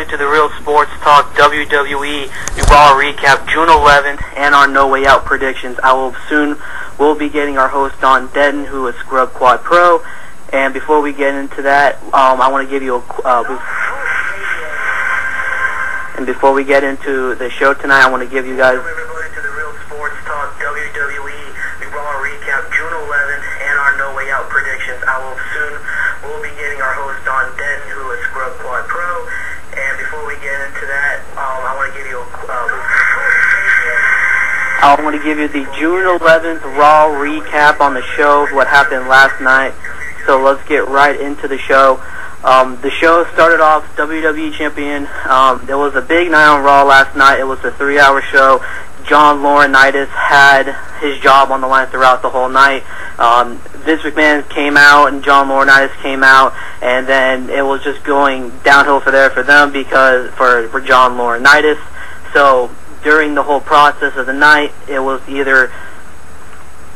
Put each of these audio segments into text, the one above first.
to the Real Sports Talk WWE Raw recap, June 11th, and our No Way Out predictions. We'll be getting our host on Denton, who is Scrub Quad Pro. And before we get into that, I want to give you and before we get into the show tonight, I want to give you guys. Welcome everybody to the Real Sports Talk WWE Raw recap, June 11th, and our No Way Out predictions. We'll be getting our host on Denton, who is Scrub Quad Pro. And before we get into that, I want to give you the June 11th Raw recap on the show, what happened last night. So let's get right into the show. The show started off WWE Champion. There was a big night on Raw last night. It was a 3-hour show. John Laurinaitis had his job on the line throughout the whole night. Vince McMahon came out and John Laurinaitis came out, and then it was just going downhill for them because for John Laurinaitis. So during the whole process of the night, it was either,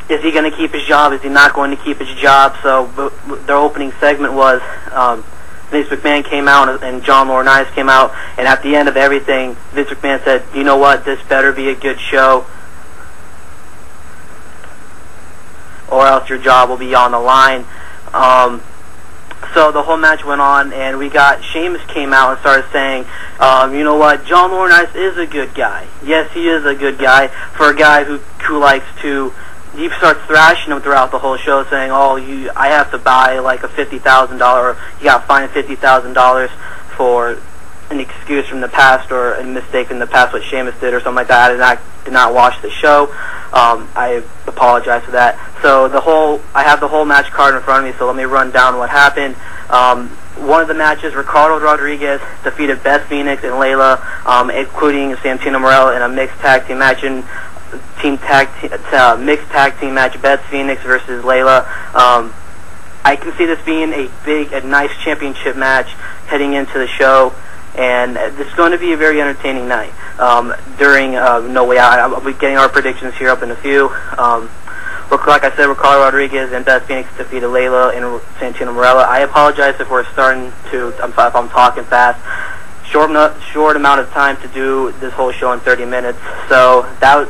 is he going to keep his job? Is he not going to keep his job? So their opening segment was Vince McMahon came out and John Laurinaitis came out, and at the end of everything, Vince McMahon said, "You know what? This better be a good show, or else your job will be on the line." So the whole match went on, and we got Sheamus came out and started saying, "You know what? John Laurinaitis is a good guy. Yes, he is a good guy for a guy who likes to." He starts thrashing him throughout the whole show, saying, "Oh, I have to buy like a $50,000. You got fined $50,000 for an excuse from the past or a mistake in the past, what Sheamus did or something like that." I did not watch the show. I apologize for that. So I have the whole match card in front of me. So let me run down what happened. One of the matches, Ricardo Rodriguez defeated Beth Phoenix and Layla, including Santino Marella in a mixed tag team match. Mixed tag team match, Beth Phoenix versus Layla. I can see this being a nice championship match heading into the show, and it's going to be a very entertaining night. During No Way Out, I'll be getting our predictions here up in a few. Like I said, Ricardo Rodriguez and Beth Phoenix defeated Layla and Santino Marella. I apologize if I'm talking fast. Short amount of time to do this whole show in 30 minutes. So that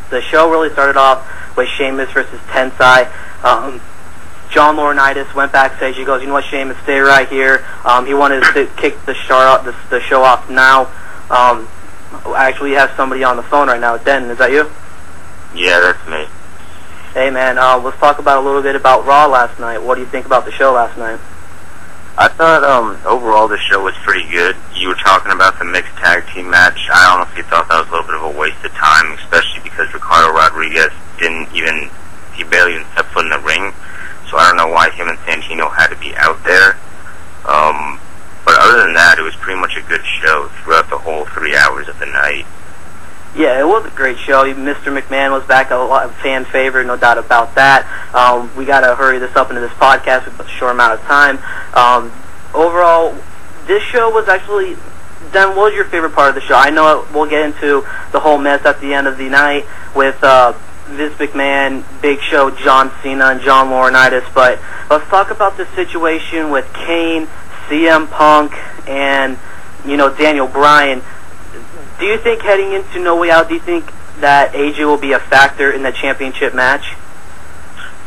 the show really started off with Sheamus versus Tensai. John Laurinaitis went backstage. He goes, "You know what, Sheamus, stay right here." He wanted to kick the show off now. Actually, we have somebody on the phone right now. Denton, is that you? Yeah, that's me. Hey, man, let's talk about a little bit about Raw last night. What do you think about the show last night? I thought overall the show was pretty good. You were talking about the mixed tag team match. I honestly thought that was a little bit of a waste of time, especially because Ricardo Rodriguez he barely even stepped foot in the ring. So I don't know why him and Santino had to be out there. But other than that, it was pretty much a good show throughout the whole 3 hours of the night. Yeah, it was a great show. Mr. McMahon was back, a fan favorite, no doubt about that. We got to hurry this up into this podcast with a short amount of time. Overall, this show was actually... Dan, what was your favorite part of the show? I know we'll get into the whole mess at the end of the night with Vince McMahon, Big Show, John Cena, and John Laurinaitis, but let's talk about the situation with Kane, CM Punk, and, Daniel Bryan. Do you think heading into No Way Out, do you think that AJ will be a factor in the championship match?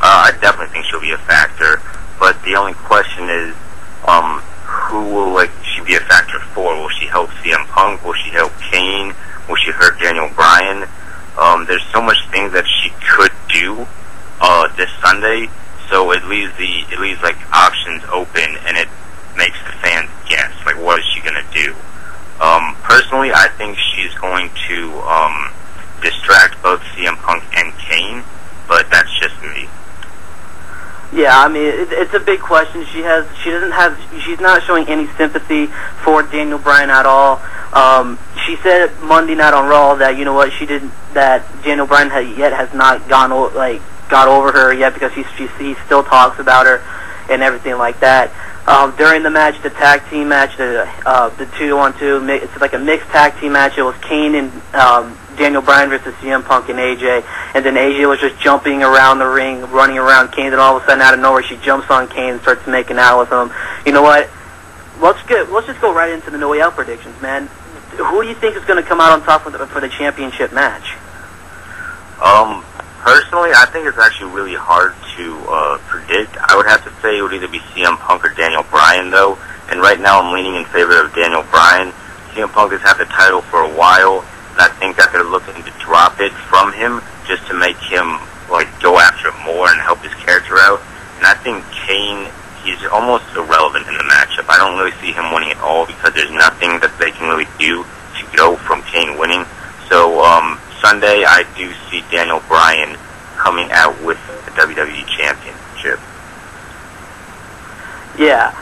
I definitely think she'll be a factor, but the only question is, who will she be a factor for? Will she help CM Punk? Will she help Kane? Will she hurt Daniel Bryan? There's so much things that she could do this Sunday, so it leaves options open, and it makes the fans guess, what is she gonna do? Personally, I think she's going to distract both CM Punk and Kane, but that's just me. Yeah, I mean, it's a big question. She's not showing any sympathy for Daniel Bryan at all. She said Monday night on Raw that, that Daniel Bryan has not got over her yet because he still talks about her and everything like that. During the match, the tag team match, the 2-on-2, it's like a mixed tag team match. It was Kane and Daniel Bryan versus CM Punk and AJ, and then AJ was just jumping around the ring, running around Kane, and all of a sudden out of nowhere she jumps on Kane and starts making out with him. You know what? let's just go right into the No Way Out predictions, man. Who do you think is going to come out on top for the championship match? Personally, I think it's actually really hard to predict. I would have to say it would either be CM Punk or Daniel Bryan, though. And right now I'm leaning in favor of Daniel Bryan. CM Punk has had the title for a while, and I think that they're looking to drop it from him just to make him go after it more and help his character out. And I think Kane, he's almost irrelevant in the matchup. I don't really see him winning at all because there's nothing that they can really do to go from Kane winning. So Sunday, I do see Daniel Bryan coming out with the WWE Championship. Yeah.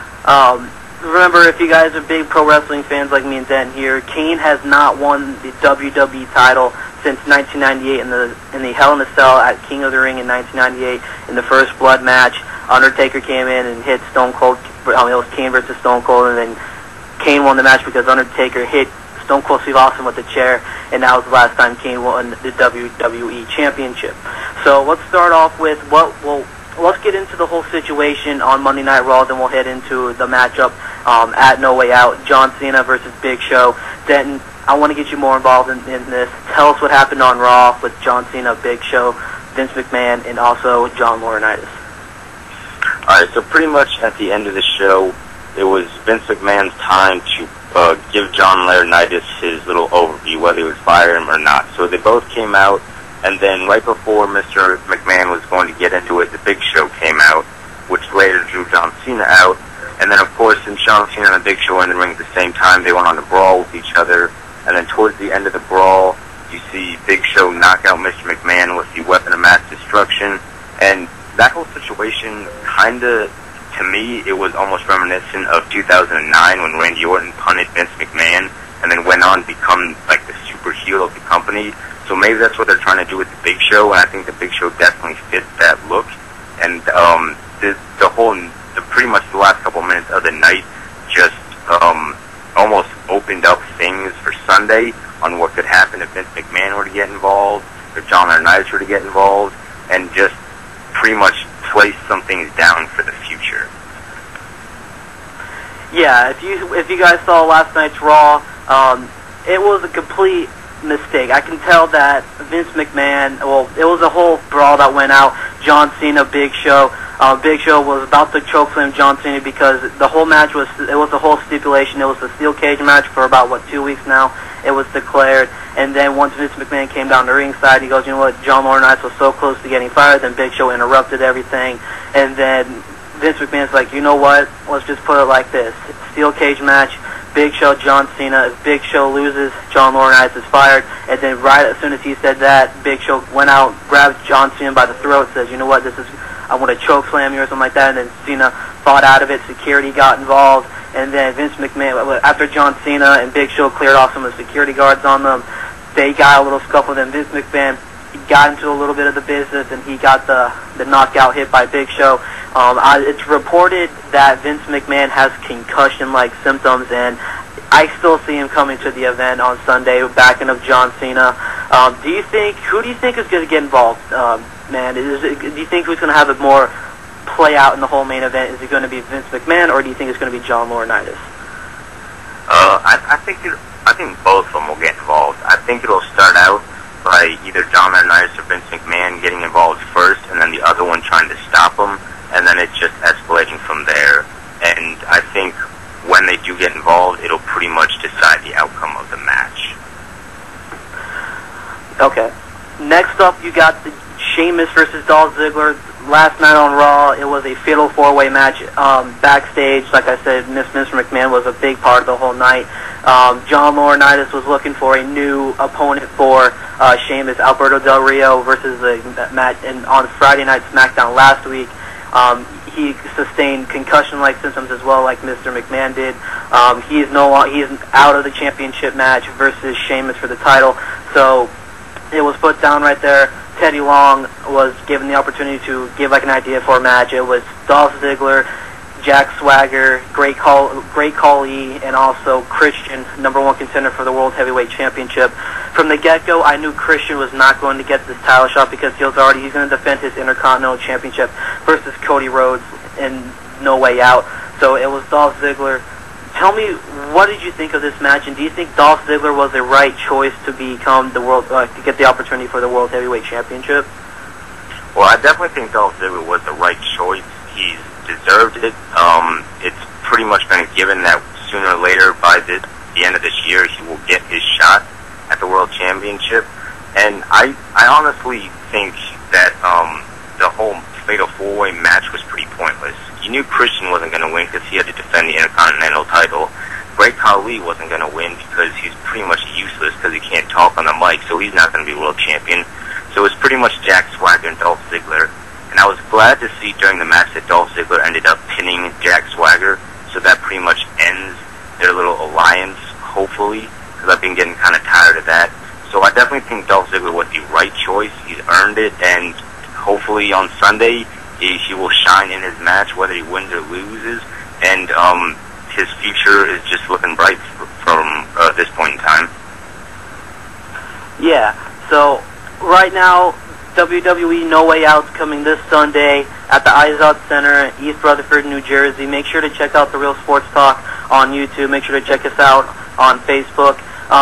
Remember, if you guys are big pro wrestling fans like me and Dan here, Kane has not won the WWE title since 1998 in the Hell in a Cell at King of the Ring in 1998 in the First Blood match. Undertaker came in and hit Stone Cold. It was Kane versus Stone Cold, and then Kane won the match because Undertaker hit Stone Cold Steve Austin with the chair, and that was the last time Kane won the WWE Championship. So let's start off with let's get into the whole situation on Monday Night Raw, then we'll head into the matchup at No Way Out, John Cena versus Big Show. Denton, I want to get you more involved in this. Tell us what happened on Raw with John Cena, Big Show, Vince McMahon, and also John Laurinaitis. Alright, so pretty much at the end of the show, it was Vince McMahon's time to give John Laurinaitis his little overview, whether he would fire him or not. So they both came out, and then right before Mr. McMahon was going to get into it, the Big Show came out, which later drew John Cena out. And then, of course, since John Cena and the Big Show were in the ring at the same time, they went on to brawl with each other. And then towards the end of the brawl, you see Big Show knock out Mr. McMahon with the weapon of mass destruction. And that whole situation kind of, to me, it was almost reminiscent of 2009 when Randy Orton punted Vince McMahon and then went on to become like the super heel of the company. So maybe that's what they're trying to do with the Big Show, and I think the Big Show definitely fits that look. And pretty much the last couple minutes of the night just almost opened up things for Sunday on what could happen if Vince McMahon were to get involved, if John Laurinaitis were to get involved, and just pretty much place some things down for the future. Yeah, if you guys saw last night's Raw, it was a complete mistake. I can tell that Vince McMahon, it was a whole brawl that went out. John Cena, Big Show. Big Show was about to chokeslam John Cena because the whole match was a whole stipulation. It was a steel cage match for about 2 weeks now. It was declared, and then once Vince McMahon came down the ringside, he goes, you know what, John Laurinaitis was so close to getting fired. Then Big Show interrupted everything, and then Vince McMahon's like, you know what, let's just put it like this: steel cage match. Big Show, John Cena. If Big Show loses, John Laurinaitis is fired. And then right as soon as he said that, Big Show went out, grabbed John Cena by the throat, says, you know what, I want to choke slam you or something like that. And then Cena fought out of it. Security got involved. And then Vince McMahon, after John Cena and Big Show cleared off some of the security guards on them, they got a little scuffle. Then Vince McMahon got into a little bit of the business, and he got the knockout hit by Big Show. It's reported that Vince McMahon has concussion-like symptoms, and I still see him coming to the event on Sunday, backing up John Cena. Who do you think is going to get involved, man? Do you think who's going to have it more play out in the whole main event? Is it going to be Vince McMahon, or do you think it's going to be John Laurinaitis? I think both of them will get involved. I think it'll start out by either John Laurinaitis or Vince McMahon getting involved first, and then the other one trying to stop them, and then it's just escalating from there. And I think when they do get involved, it'll pretty much decide the outcome of the match. Okay. Next up, you got the Sheamus versus Dolph Ziggler. Last night on Raw, it was a fatal four-way match. Backstage, like I said, Mr. McMahon was a big part of the whole night. John Laurinaitis was looking for a new opponent for Sheamus. Alberto Del Rio versus the match, and on Friday Night SmackDown last week, he sustained concussion-like symptoms as well, like Mr. McMahon did. He's out of the championship match versus Sheamus for the title. So it was put down right there. Teddy Long was given the opportunity to give an idea for a match. It was Dolph Ziggler, Jack Swagger, Great Khali, and also Christian, #1 contender for the World Heavyweight Championship. From the get-go, I knew Christian was not going to get this title shot because he's going to defend his Intercontinental Championship versus Cody Rhodes in No Way Out. So it was Dolph Ziggler tell me, what did you think of this match, and do you think Dolph Ziggler was the right choice to become the to get the opportunity for the World Heavyweight Championship? Well, I definitely think Dolph Ziggler was the right choice. He's deserved it. It's pretty much been a given that sooner or later, by the end of this year, he will get his shot at the World Championship. And I honestly think that the whole Fatal 4-Way match was pretty pointless. You knew Christian wasn't going to win because he had to defend the Intercontinental title. Great Khali wasn't going to win because he's pretty much useless because he can't talk on the mic, so he's not going to be world champion. So it's pretty much Jack Swagger and Dolph Ziggler. And I was glad to see during the match that Dolph Ziggler ended up pinning Jack Swagger, so that pretty much ends their little alliance, hopefully, because I've been getting kind of tired of that. So I definitely think Dolph Ziggler was the right choice. He's earned it, and hopefully on Sunday he will shine in his match, whether he wins or loses, and his future is just looking bright from this point in time. Yeah, so right now, WWE No Way Out's coming this Sunday at the Izod Center in East Rutherford, New Jersey. Make sure to check out The Real Sports Talk on YouTube. Make sure to check us out on Facebook.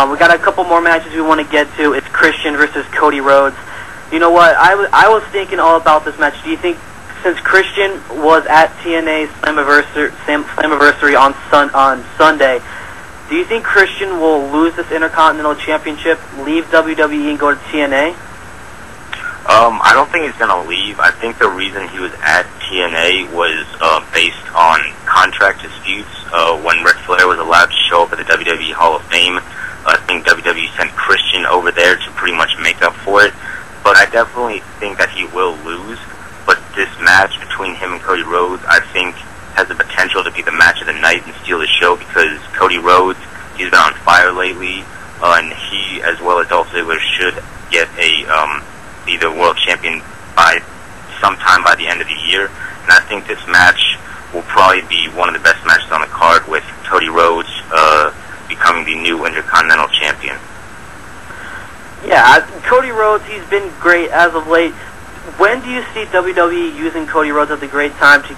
We got a couple more matches we want to get to. It's Christian versus Cody Rhodes. You know what? I was thinking all about this match. Do you think, since Christian was at TNA's Slammiversary on Sunday, do you think Christian will lose this Intercontinental Championship, leave WWE, and go to TNA? I don't think he's going to leave. I think the reason he was at TNA was based on contract disputes. When Ric Flair was allowed to show up at the WWE Hall of Fame, I think WWE sent Christian over there to pretty much make up for it. But I definitely think that he will lose. But this match between him and Cody Rhodes, I think, has the potential to be the match of the night and steal the show, because Cody Rhodes, he's been on fire lately, and he, as well as Dolph Ziggler, should get be the world champion by sometime by the end of the year. And I think this match will probably be one of the best matches on the card, with Cody Rhodes becoming the new Intercontinental Champion. Yeah, Cody Rhodes, he's been great as of late. When do you see WWE using Cody Rhodes at a great time to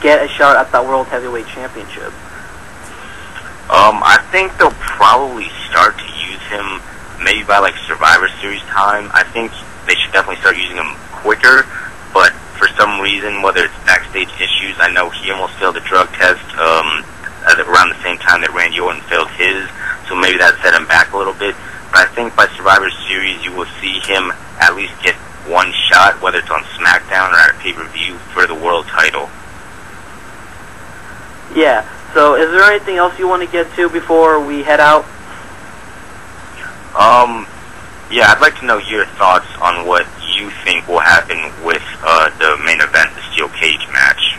get a shot at that World Heavyweight Championship? I think they'll probably start to use him maybe by like Survivor Series time. I think they should definitely start using him quicker, but for some reason, whether it's backstage issues, I know he almost failed a drug test around the same time that Randy Orton failed his, so maybe that set him back a little bit. But I think by Survivor Series, you will see him at least get one shot, whether it's on SmackDown or at a pay-per-view, for the world title. Yeah, so is there anything else you want to get to before we head out? Yeah, I'd like to know your thoughts on what you think will happen with the main event, the Steel Cage match.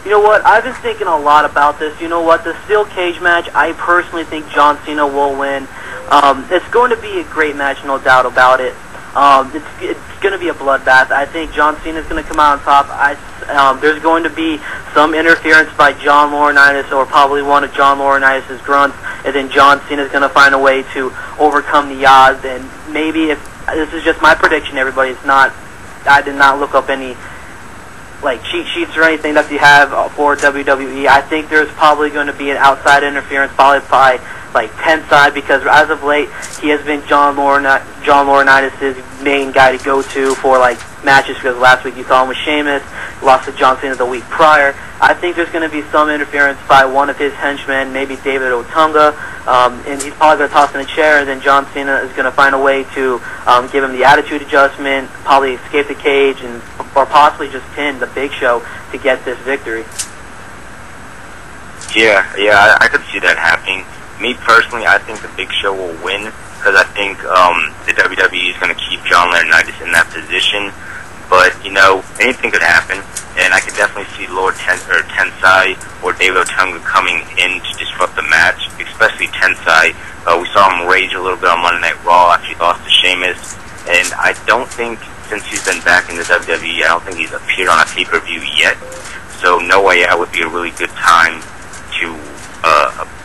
You know what? I've been thinking a lot about this. You know what? The Steel Cage match, I personally think John Cena will win. It's going to be a great match, no doubt about it. It's going to be a bloodbath. I think John Cena is going to come out on top. There's going to be some interference by John Laurinaitis, or probably one of John Laurinaitis' grunts, and then John Cena is going to find a way to overcome the odds. And maybe, if this is just my prediction, everybody, it's not. I did not look up any like cheat sheets or anything that you have for WWE. I think there's probably going to be an outside interference, followed by like Tensai, because as of late he has been John Laurinaitis' main guy to go to for like matches, because last week you saw him with Sheamus, lost to John Cena the week prior. I think there's going to be some interference by one of his henchmen, maybe David Otunga, and he's probably going to toss in a chair, and then John Cena is going to find a way to give him the attitude adjustment, probably escape the cage, or possibly just pin the Big Show to get this victory. Yeah, I could see that happening. Me personally, I think the Big Show will win, because I think the WWE is going to keep John Laurinaitis in that position. But, you know, anything could happen, and I could definitely see Lord Tensai or David Otunga coming in to disrupt the match, especially Tensai. We saw him rage a little bit on Monday Night Raw after he lost to Sheamus, and I don't think, since he's been back in the WWE, I don't think he's appeared on a pay-per-view yet. So No Way Out would be a really good time to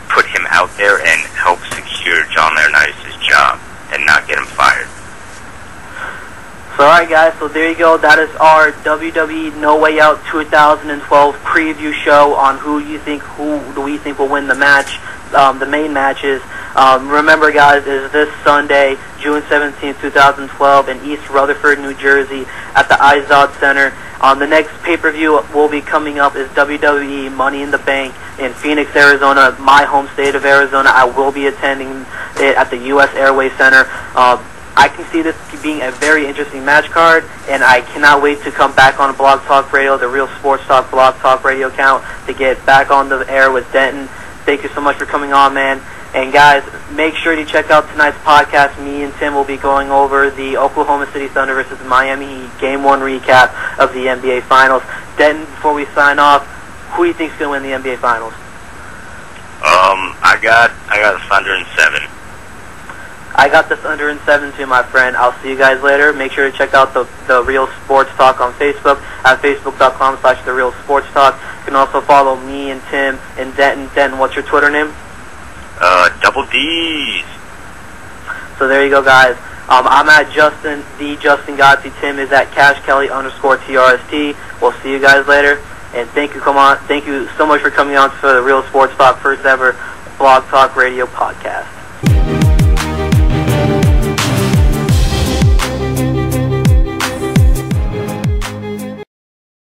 put him out there and help secure John Laurinaitis' job and not get him fired. So alright guys, so there you go. That is our WWE No Way Out 2012 preview show on who do we think will win the match, the main matches. Remember guys, is this Sunday, June 17th, 2012 in East Rutherford, New Jersey at the Izod Center. The next pay-per-view will be coming up is WWE Money in the Bank in Phoenix, Arizona, my home state of Arizona. I will be attending it at the U.S. Airways Center. I can see this being a very interesting match card, and I cannot wait to come back on Blog Talk Radio, the Real Sports Talk Blog Talk Radio account, to get back on the air with Denton. Thank you so much for coming on, man. And guys, make sure to check out tonight's podcast. Me and Tim will be going over the Oklahoma City Thunder versus Miami Heat Game 1 recap of the NBA Finals. Denton, before we sign off, who do you think is going to win the NBA Finals? I got the Thunder in 7. I got the Thunder in 7 too, my friend. I'll see you guys later. Make sure to check out the Real Sports Talk on Facebook at facebook.com/The Real Sports Talk. You can also follow me and Tim and Denton. Denton, what's your Twitter name? Double D's. So there you go, guys. I'm at Justin Gotzi. Tim is at CashKelly_TRST. We'll see you guys later. And thank you so much for coming on for the Real Sports Talk, first ever Blog Talk Radio podcast.